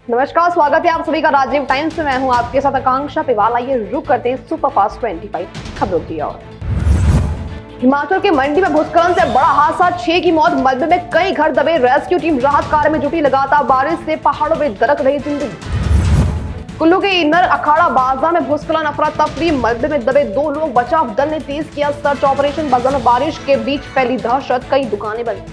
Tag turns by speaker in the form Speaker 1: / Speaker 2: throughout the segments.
Speaker 1: नमस्कार, स्वागत है आप सभी का राजीव टाइम्स में। मैं हूं आपके साथ आकांक्षा पिवाल। आइए रुक करते हैं सुपरफास्ट 25 खबरों की ओर। हिमाचल के मंडी में भूस्खलन से बड़ा हादसा, 6 की मौत, मलबे में कई घर दबे। रेस्क्यू टीम राहत कार्य में जुटी। लगातार बारिश से पहाड़ों में दरक रही जिंदगी। कुल्लू के इनर अखाड़ा बाजार में भूस्खलन, अफरा तफरी, मलबे में दबे 2 लोग। बचाव दल ने तेज किया सर्च ऑपरेशन। बाजार में बारिश के बीच फैली दहशत, कई दुकानें बंद।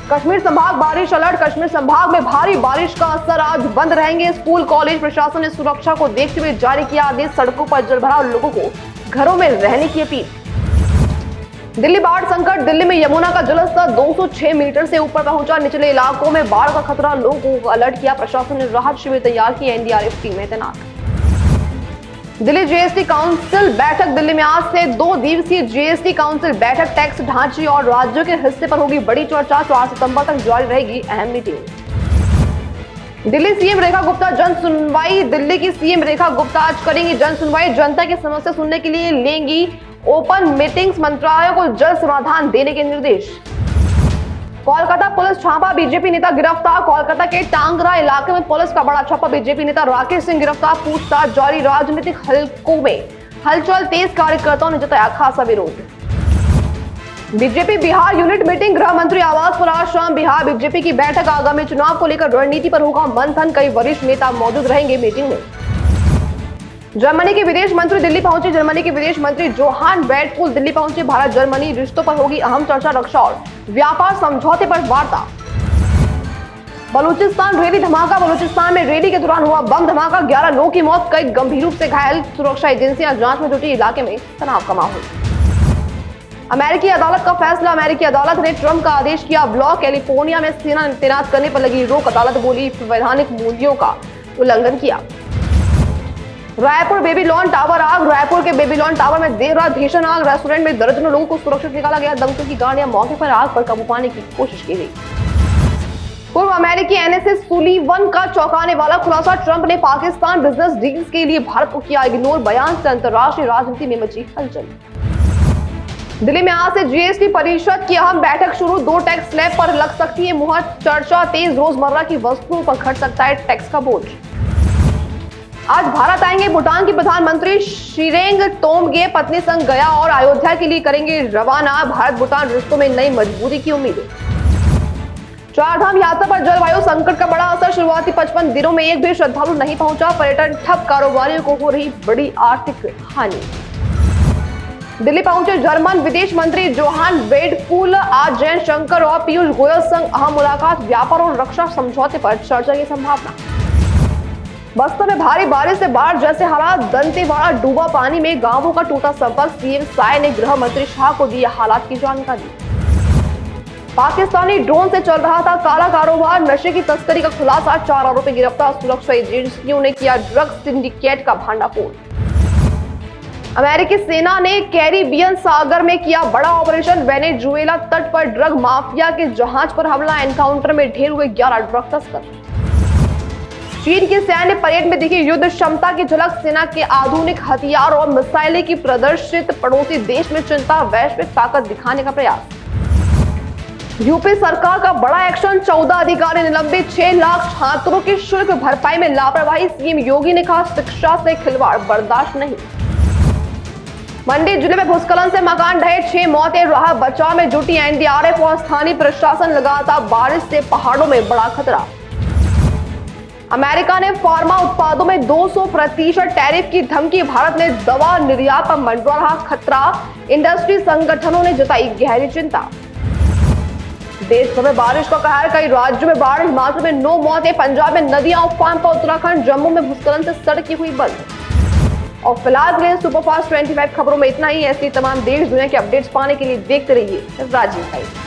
Speaker 1: कश्मीर संभाग बारिश अलर्ट, कश्मीर संभाग में भारी बारिश का असर, आज बंद रहेंगे स्कूल कॉलेज। प्रशासन ने सुरक्षा को देखते हुए जारी किया आदेश। सड़कों पर जलभराव, लोगों को घरों में रहने की अपील। दिल्ली बाढ़ संकट, दिल्ली में यमुना का जलस्तर 206 मीटर से ऊपर पहुंचा। निचले इलाकों में बाढ़ का खतरा, लोगों को अलर्ट किया। प्रशासन ने राहत शिविर तैयार किए, एनडीआरएफ टीमें तैनात। दिल्ली जीएसटी काउंसिल बैठक, दिल्ली में आज से 2 दिवसीय जीएसटी काउंसिल बैठक। टैक्स ढांचे और राज्यों के हिस्से पर होगी बड़ी चर्चा। 4 सितंबर तक जारी रहेगी अहम मीटिंग। दिल्ली सीएम रेखा गुप्ता जन सुनवाई, दिल्ली की सीएम रेखा गुप्ता आज करेंगी जन सुनवाई। जनता की समस्या सुनने के लिए लेंगी ओपन मीटिंग्स। मंत्रालयों को जल्द समाधान देने के निर्देश। कोलकाता पुलिस छापा, बीजेपी नेता गिरफ्तार। कोलकाता के टांगरा इलाके में पुलिस का बड़ा छापा, बीजेपी नेता राकेश सिंह गिरफ्तार। पूछताछ जारी, राजनीतिक हलकों में हलचल तेज, कार्यकर्ताओं ने जताया खासा विरोध। बीजेपी बिहार यूनिट मीटिंग, गृह मंत्री आवास पर आज शाम बिहार बीजेपी की बैठक। आगामी चुनाव को लेकर रणनीति पर होगा मंथन, कई वरिष्ठ नेता मौजूद रहेंगे मीटिंग में। जर्मनी के विदेश मंत्री दिल्ली पहुंचे, जर्मनी के विदेश मंत्री जोहान वेडपुल दिल्ली पहुंचे। भारत जर्मनी रिश्तों पर होगी अहम चर्चा, रक्षा और व्यापार समझौते पर वार्ता। बलूचिस्तान रैली धमाका, बलूचिस्तान में रैली के दौरान हुआ बम धमाका, 11 लोगों की मौत, कई गंभीर रूप से घायल। सुरक्षा एजेंसियां जांच में जुटी, इलाके में तनाव का माहौल। अमेरिकी अदालत का फैसला, अमेरिकी अदालत ने ट्रंप का आदेश किया ब्लॉक। कैलिफोर्निया में सेना तैनात करने पर लगी रोक, अदालत बोली संवैधानिक मूल्यों का उल्लंघन किया। रायपुर बेबीलोन टावर आग, रायपुर के बेबीलोन टावर में देर रात भीषण आग, रेस्टोरेंट में दर्जनों लोगों को सुरक्षित निकाला गया। दमकल की गाड़ियां मौके पर, आग पर काबू पाने की कोशिश की गई। पूर्व अमेरिकी एनएसए सुलीवन का चौंकाने वाला खुलासा, ट्रंप ने पाकिस्तान बिजनेस डील्स के लिए भारत को किया इग्नोर, बयान से अंतर्राष्ट्रीय राजनीति में मची हलचल। दिल्ली में आज से जीएसटी परिषद की अहम बैठक शुरू, 2 टैक्स स्लैब पर लग सकती है मुहर, चर्चा तेज, रोजमर्रा की वस्तुओं पर घट सकता है टैक्स का बोझ। आज भारत आएंगे भूटान के प्रधानमंत्री शिरेंग तोमगे, पत्नी संग गया और अयोध्या के लिए करेंगे रवाना। भारत भूटान रिश्तों में नई मजबूती की उम्मीद। 4 धाम यात्रा पर जलवायु संकट का बड़ा असर, शुरुआती 55 दिनों में एक भी श्रद्धालु नहीं पहुंचा। पर्यटन ठप, कारोबारियों को हो रही बड़ी आर्थिक हानि। दिल्ली पहुंचे जर्मन विदेश मंत्री जोहान वेडपुल, आज जयशंकर और पीयूष गोयल संग अहम मुलाकात। व्यापार और रक्षा समझौते पर चर्चा की संभावना। बस्तर में भारी बारिश से बाढ़ जैसे हालात, दंतेवाड़ा डूबा पानी में, गांवों का टूटा संपर्क। सीएम साय ने गृह मंत्री शाह को दी हालात की जानकारी। पाकिस्तानी ड्रोन से चल रहा था काला कारोबार, नशे की तस्करी का खुलासा, 4 आरोपी गिरफ्तार। सुरक्षा एजेंसियों ने किया ड्रग्स सिंडिकेट का भंडाफोड़। अमेरिकी सेना ने कैरिबियन सागर में किया बड़ा ऑपरेशन, वेनेजुएला तट पर ड्रग माफिया के जहाज पर हमला। एनकाउंटर में ढेर हुए 11 ड्रग तस्कर। चीन की सैन्य परेड में दिखी युद्ध क्षमता की झलक, सेना के आधुनिक हथियार और मिसाइलें की प्रदर्शित। पड़ोसी देश में चिंता, वैश्विक ताकत दिखाने का प्रयास। यूपी सरकार का बड़ा एक्शन, 14 अधिकारी निलंबित, 6 लाख छात्रों की शुल्क भरपाई में लापरवाही। सीएम योगी ने कहा शिक्षा से खिलवाड़ बर्दाश्त नहीं। मंडी जिले में भूस्खलन से मकान ढहे, 6 मौतें, राहत बचाव में जुटी एनडीआरएफ और स्थानीय प्रशासन। लगातार बारिश से पहाड़ों में बड़ा खतरा। अमेरिका ने फार्मा उत्पादों में 200% टैरिफ की धमकी, भारत ने दवा निर्यात पर मंडरा रहा खतरा। इंडस्ट्री संगठनों ने जताई गहरी चिंता। देश भर में बारिश का कहर, कई राज्यों में बाढ़, हिमाचल में 9 मौतें, पंजाब में नदियां उफान पर, उत्तराखंड जम्मू में भूस्खलन से सड़कें हुई बंद। और फिलहाल के लिए सुपरफास्ट 25 खबरों में इतना ही। ऐसी तमाम देश दुनिया के अपडेट्स पाने के लिए देखते रहिए राजीव टाइम्स।